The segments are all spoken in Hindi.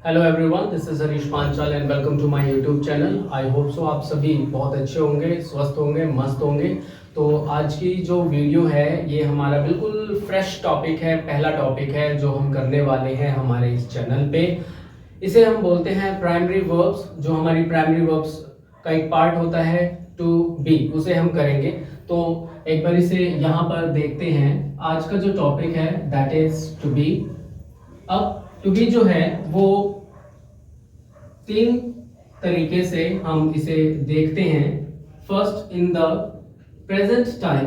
Hello everyone, this is Harish Panchal and welcome to my YouTube channel. I hope so आप सभी बहुत अच्छे होंगे, स्वस्थ होंगे, मस्त होंगे। तो आज की जो वीडियो है ये हमारा बिल्कुल फ्रेश टॉपिक है, पहला टॉपिक है जो हम करने वाले हैं हमारे इस चैनल पे। इसे हम बोलते हैं प्राइमरी वर्ब्स। जो हमारी प्राइमरी वर्ब्स का एक पार्ट होता है टू बी, उसे हम करेंगे। तो एक बार इसे यहाँ पर देखते हैं। आज का जो टॉपिक है दैट इज टू बी। अब टू बी जो है वो तीन तरीके से हम इसे देखते हैं। First in the present time,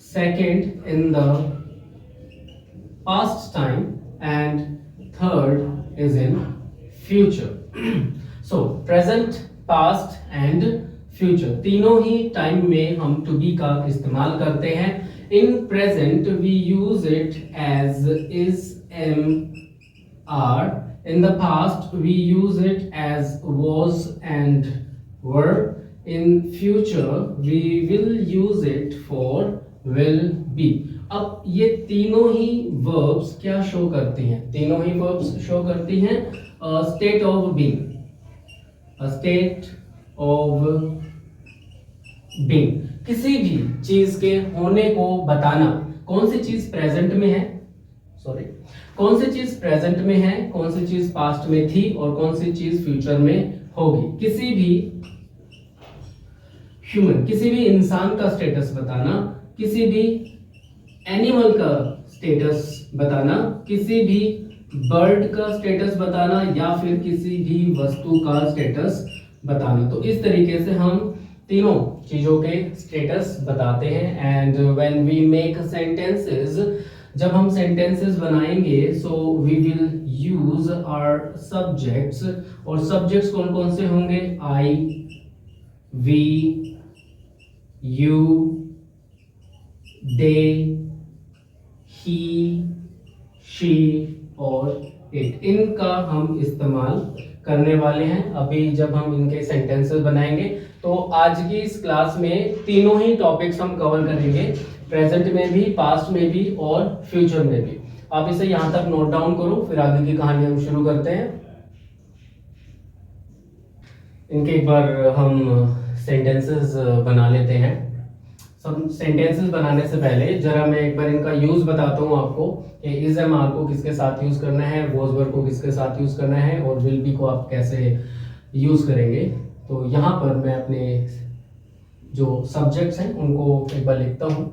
second in the past time and third is in future. So present, past and future तीनों ही टाइम में हम टू बी का इस्तेमाल करते हैं। In present we use it as is, am, are. In the past, we use it as was and were. In future, we will use it for will be. अब ये तीनों ही verbs क्या शो करती हैं? तीनों ही verbs शो करती हैं state of being. A state of being. किसी भी चीज के होने को बताना। कौन सी चीज प्रेजेंट में है, सॉरी, कौन सी चीज प्रेजेंट में है, कौन सी चीज पास्ट में थी और कौन सी चीज फ्यूचर में होगी। किसी भी ह्यूमन, किसी भी इंसान का स्टेटस बताना, किसी भी एनिमल का स्टेटस बताना, किसी भी बर्ड का स्टेटस बताना या फिर किसी भी वस्तु का स्टेटस बताना। तो इस तरीके से हम तीनों चीजों के स्टेटस बताते हैं। And when we make sentences, जब हम सेंटेंसेस बनाएंगे so we will use our subjects. और सब्जेक्ट्स कौन कौन से होंगे? I, we, you, they, he, she और इट। इनका हम इस्तेमाल करने वाले हैं अभी जब हम इनके सेंटेंसेस बनाएंगे। तो आज की इस क्लास में तीनों ही टॉपिक्स हम कवर करेंगे, प्रेजेंट में भी, पास्ट में भी और फ्यूचर में भी। आप इसे यहां तक नोट डाउन करो, फिर आगे की कहानी हम शुरू करते हैं। इनके एक बार हम सेंटेंसेस बना लेते हैं। सब सेंटेंसेस बनाने से पहले जरा मैं एक बार इनका यूज बताता हूं आपको कि इज, एम, आर को किसके साथ यूज करना है, वॉज, वर को किसके साथ यूज करना है और विल बी को आप कैसे यूज करेंगे। तो यहां पर मैं अपने जो सब्जेक्ट्स हैं उनको एक बार लिखता हूं।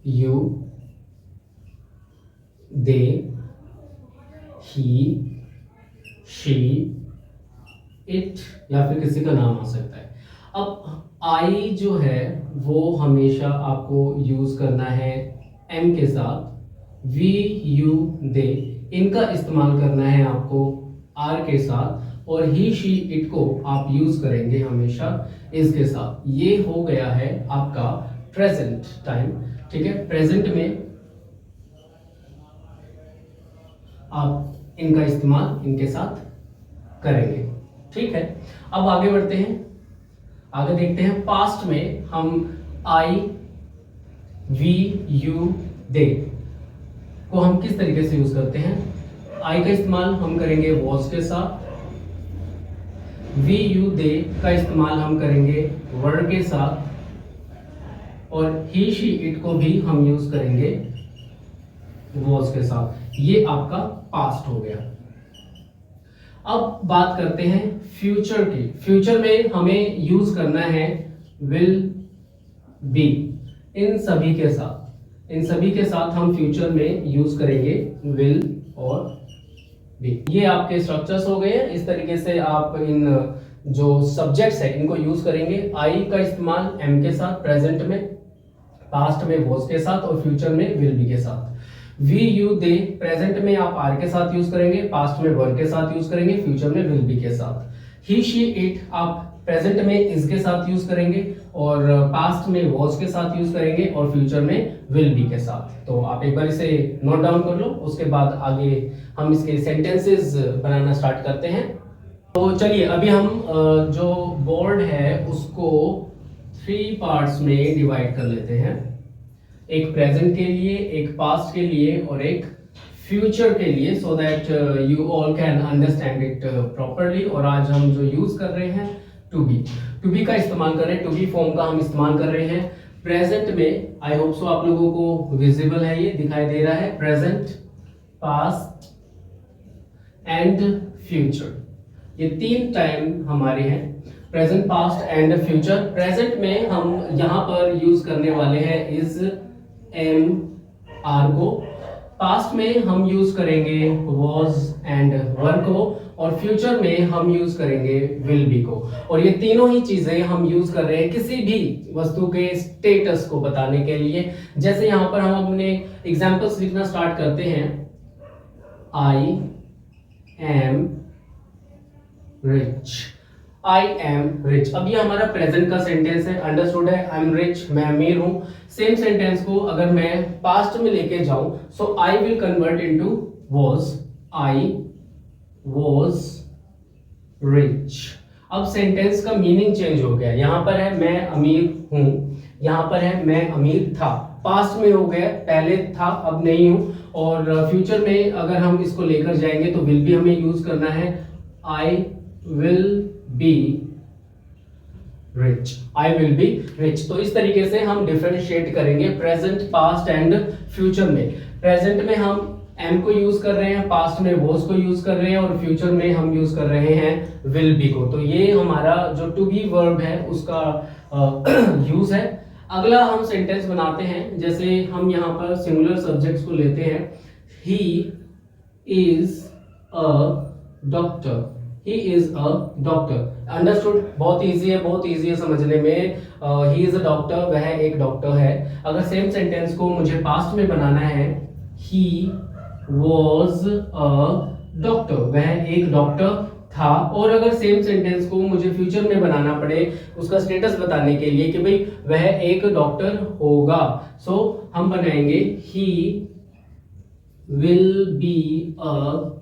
You, they, he, she, it या फिर किसी का नाम आ सकता है। अब आई जो है वो हमेशा आपको यूज करना है एम के साथ। वी, यू, दे इनका इस्तेमाल करना है आपको आर के साथ। और ही, शी, इट को आप यूज करेंगे हमेशा इसके साथ। ये हो गया है आपका प्रेजेंट टाइम। ठीक है, प्रेजेंट में आप इनका इस्तेमाल इनके साथ करेंगे। ठीक है, अब आगे बढ़ते हैं, आगे देखते हैं। पास्ट में हम आई, वी, यू, दे को हम किस तरीके से यूज करते हैं। आई का इस्तेमाल हम करेंगे वॉज के साथ। वी, यू, दे का इस्तेमाल हम करेंगे वर के साथ। और ही, शी, इट को भी हम यूज करेंगे वॉज के साथ। ये आपका पास्ट हो गया। अब बात करते हैं फ्यूचर की। फ्यूचर में हमें यूज करना है विल, बी। इन सभी के साथ, इन सभी के साथ हम फ्यूचर में यूज करेंगे विल और बी। ये आपके स्ट्रक्चर्स हो गए हैं। इस तरीके से आप इन जो सब्जेक्ट्स है इनको यूज करेंगे। आई का इस्तेमाल एम के साथ प्रेजेंट में, पास्ट में वॉज के साथ और फ्यूचर में विल बी के साथ। वी, यू, दे प्रेजेंट में आप आर के साथ यूज करेंगे, पास्ट में वर के साथ यूज करेंगे, फ्यूचर में विल बी के साथ। ही, शी, इट आप प्रेजेंट में इज के साथ यूज करेंगे और पास्ट में वॉज के साथ यूज करेंगे और फ्यूचर में विल बी के साथ। तो आप एक बार इसे नोट डाउन कर लो, उसके बाद आगे हम इसके सेंटेंसेस बनाना स्टार्ट करते हैं। तो चलिए अभी हम जो बोर्ड है उसको 3 पार्ट्स में डिवाइड कर लेते हैं। एक प्रेजेंट के लिए, एक पास्ट के लिए और एक फ्यूचर के लिए, so that you all can understand it properly. और आज हम जो यूज कर रहे हैं टू बी का इस्तेमाल कर रहे हैं, टू बी फॉर्म का हम इस्तेमाल कर रहे हैं प्रेजेंट में। आई होप सो आप लोगों को विजिबल है, ये दिखाई दे रहा है। प्रेजेंट, पास्ट एंड फ्यूचर, ये 3 टाइम हमारे हैं, present, past and future. Present में हम यहाँ पर यूज करने वाले हैं इज, एम, आर को। पास्ट में हम यूज करेंगे वॉज एंड वर को, और फ्यूचर में हम यूज करेंगे विल बी को। और ये तीनों ही चीजें हम यूज कर रहे हैं किसी भी वस्तु के स्टेटस को बताने के लिए। जैसे यहाँ पर हम अपने एग्जाम्पल्स लिखना स्टार्ट करते हैं, I am rich, I am rich. अब ये हमारा प्रेजेंट का सेंटेंस है, अंडरस्टूड है। आई एम रिच, मैं अमीर हूं। सेम सेंटेंस को अगर मैं पास्ट में लेके जाऊं, so I will convert into was, I was rich. अब सेंटेंस का मीनिंग चेंज हो गया, यहां पर है मैं अमीर हूं, यहां पर है मैं अमीर था। पास्ट में हो गया, पहले था अब नहीं हूं। और फ्यूचर में अगर हम इसको लेकर जाएंगे तो विल बी हमें यूज करना है, I will be rich, I will be rich. तो इस तरीके से हम डिफरेंशिएट करेंगे प्रेजेंट, पास्ट एंड फ्यूचर में। प्रेजेंट में हम एम को यूज कर रहे हैं, पास्ट में वॉज को यूज कर रहे हैं, और फ्यूचर में हम यूज कर रहे हैं विल बी को। तो ये हमारा जो टू बी वर्ब है उसका यूज है। अगला हम सेंटेंस बनाते हैं, जैसे हम यहाँ पर सिंगुलर सब्जेक्ट्स को लेते हैं, he is a doctor, he is a doctor. Understood, बहुत इजी है, बहुत इजी है समझने में। ही इज अ डॉक्टर, वह एक डॉक्टर है। अगर सेम सेंटेंस को मुझे पास्ट में बनाना है, ही वॉज अ डॉक्टर, वह एक डॉक्टर था। और अगर सेम सेंटेंस को मुझे फ्यूचर में बनाना पड़े, उसका स्टेटस बताने के लिए कि भाई वह एक डॉक्टर होगा, सो हम बनाएंगे he will be a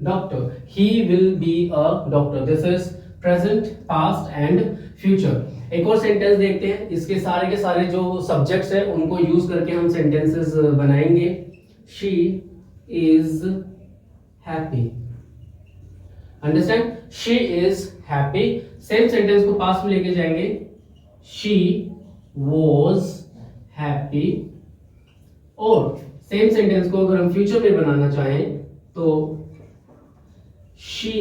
doctor, he will be a doctor। This is present, past and future. एक और सेंटेंस देखते हैं, इसके सारे के सारे जो सब्जेक्ट्स हैं उनको यूज करके हम सेंटेंसेस बनाएंगे। she is happy, understand, she is happy। Same sentence को पास्ट में लेके जाएंगे, she was happy। और सेम सेंटेंस को अगर हम फ्यूचर में बनाना चाहें तो she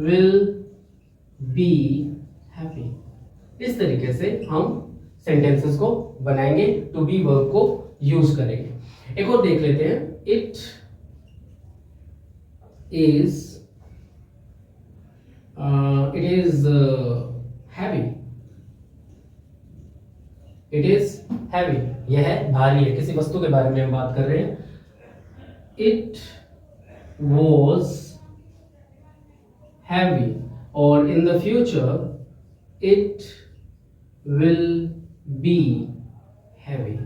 will be happy। इस तरीके से हम सेंटेंसेस को बनाएंगे, टू बी वर्ब को यूज करेंगे। एक और देख लेते हैं, it is heavy, it is heavy, यह भारी है, किसी वस्तु के बारे में हम बात कर रहे हैं। इट was heavy, और in the future it will be heavy।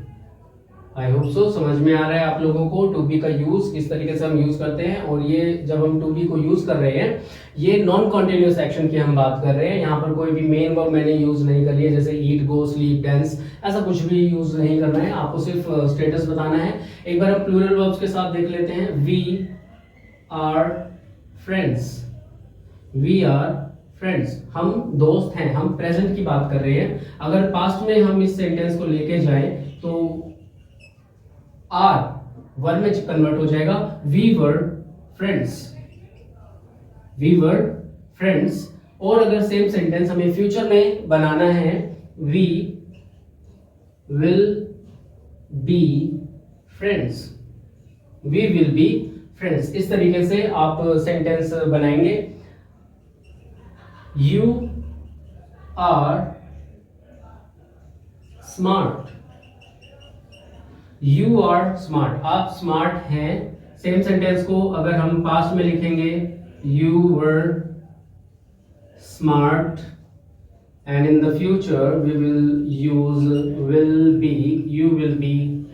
I hope सो समझ में आ रहा है आप लोगों को टू बी का यूज किस तरीके से हम यूज करते हैं। और ये जब हम टू बी को यूज कर रहे हैं, ये नॉन कॉन्टिन्यूअस एक्शन की हम बात कर रहे हैं। यहाँ पर कोई भी मेन वर्ब मैंने यूज नहीं करी है, जैसे ईट, गो, स्लीप, डांस, ऐसा कुछ भी यूज नहीं करना है, आपको सिर्फ स्टेटस बताना है। एक बार हम प्लूरल वर्ब्स के साथ देख लेते हैं, we are friends, we are friends, हम दोस्त हैं, हम प्रेजेंट की बात कर रहे हैं। अगर पास्ट में हम इस सेंटेंस को लेके जाएं तो आर वर्ब में कन्वर्ट हो जाएगा, we were friends, we were friends. और अगर सेम सेंटेंस हमें फ्यूचर में बनाना है, we will be friends, we will be friends. इस तरीके से आप सेंटेंस बनाएंगे। You are smart, you are smart, आप स्मार्ट हैं। सेम सेंटेंस को अगर हम पास्ट में लिखेंगे, you were smart, and in the future we will use will be, you will be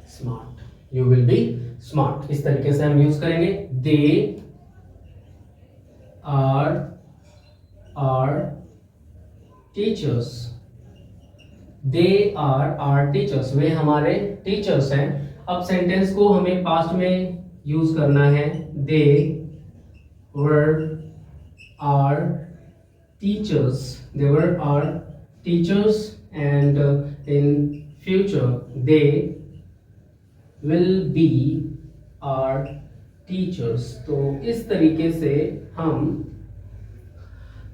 smart, you will be smart. इस तरीके से हम यूज करेंगे। They are teachers, they are our teachers, वे हमारे टीचर्स हैं। अब सेंटेंस को हमें पास्ट में यूज करना है, they were our teachers, they were our teachers and in future they will be our teachers. तो इस तरीके से हम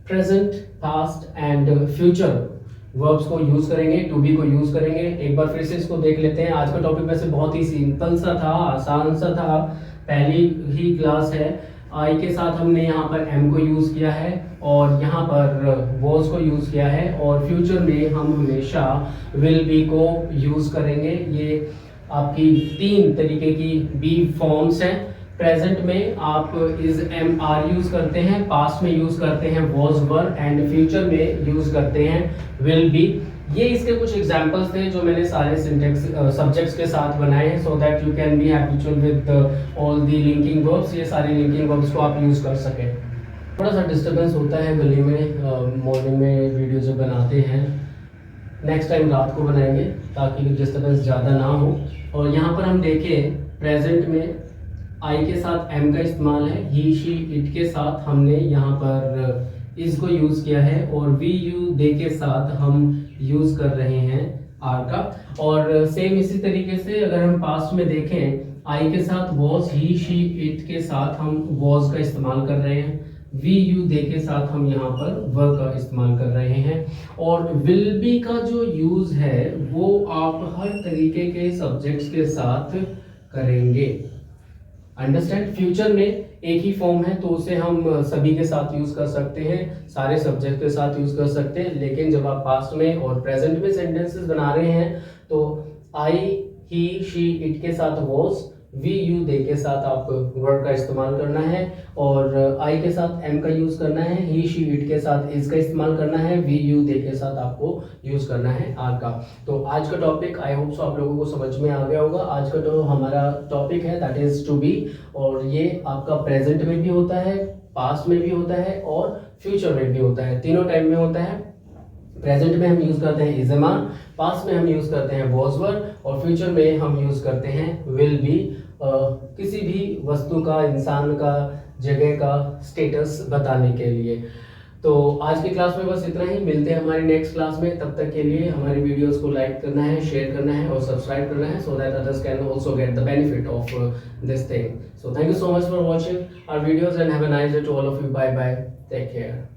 present, past and future verbs को यूज करेंगे, टू बी को यूज करेंगे। एक बार फिर से इसको देख लेते हैं। आज का टॉपिक वैसे बहुत ही सिंपल सा था, आसान सा था, पहली ही क्लास है। आई के साथ हमने यहाँ पर एम को यूज किया है और यहाँ पर वॉज को यूज किया है, और फ्यूचर में हम हमेशा विल बी को यूज करेंगे। ये आपकी 3 तरीके की बी फॉर्म्स हैं। प्रेजेंट में आप इज एम आर यूज करते हैं, पास्ट में यूज करते हैं वॉज वर, एंड फ्यूचर में यूज करते हैं विल बी। ये इसके कुछ एग्जांपल्स थे जो मैंने सारे सिंटेक्स सब्जेक्ट्स के साथ बनाए हैं, so that you can be habitual with all the linking verbs. ये सारे लिंकिंग वर्ब्स को आप यूज कर सकें। थोड़ा सा डिस्टर्बेंस होता है गली में, मॉर्निंग में वीडियो जो बनाते हैं, नेक्स्ट टाइम रात को बनाएंगे ताकि डिस्टर्बेंस ज़्यादा ना हो। और यहाँ पर हम देखें प्रेजेंट में आई के साथ एम का इस्तेमाल है, ही शी इट के साथ हमने यहाँ पर इस को यूज किया है, और वी यू दे के साथ हम यूज कर रहे हैं आर का। और सेम इसी तरीके से अगर हम पास्ट में देखें, आई के साथ वॉज, ही शी इट के साथ हम वॉज का इस्तेमाल कर रहे हैं, वी यू दे के साथ हम यहाँ पर वर का इस्तेमाल कर रहे हैं। और विल बी का जो यूज है वो आप हर तरीके के सब्जेक्ट्स के साथ करेंगे। अंडरस्टैंड? फ्यूचर में एक ही फॉर्म है तो उसे हम सभी के साथ यूज कर सकते हैं, सारे सब्जेक्ट के साथ यूज कर सकते हैं। लेकिन जब आप पास्ट में और प्रेजेंट में सेंटेंसेस बना रहे हैं तो आई, ही, शी, इट के साथ वॉज, वी यू दे के साथ आप वर्ड का इस्तेमाल करना है, और आई के साथ एम का यूज करना है, ही शी इट के साथ इज का इस्तेमाल करना है, वी यू दे के साथ आपको यूज करना है आर का। तो आज का टॉपिक आई होप सो आप लोगों को समझ में आ गया होगा। आज का जो हमारा टॉपिक है दैट इज टू बी, और ये आपका प्रेजेंट में भी होता है, पास्ट में भी होता है और फ्यूचर में भी होता है, तीनों टाइम में होता है। प्रेजेंट में हम यूज करते हैं इज एम आर, पास्ट में हम यूज करते हैं वॉज वर, और फ्यूचर में हम यूज करते हैं विल बी। किसी भी वस्तु का, इंसान का, जगह का स्टेटस बताने के लिए। तो आज की क्लास में बस इतना ही, मिलते हैं हमारी नेक्स्ट क्लास में। तब तक के लिए हमारी वीडियोस को लाइक करना है, शेयर करना है और सब्सक्राइब करना है, so that others can also get the benefit of this thing. So thank you so much for watching our videos and have a nice day to all of you. Bye bye, take care.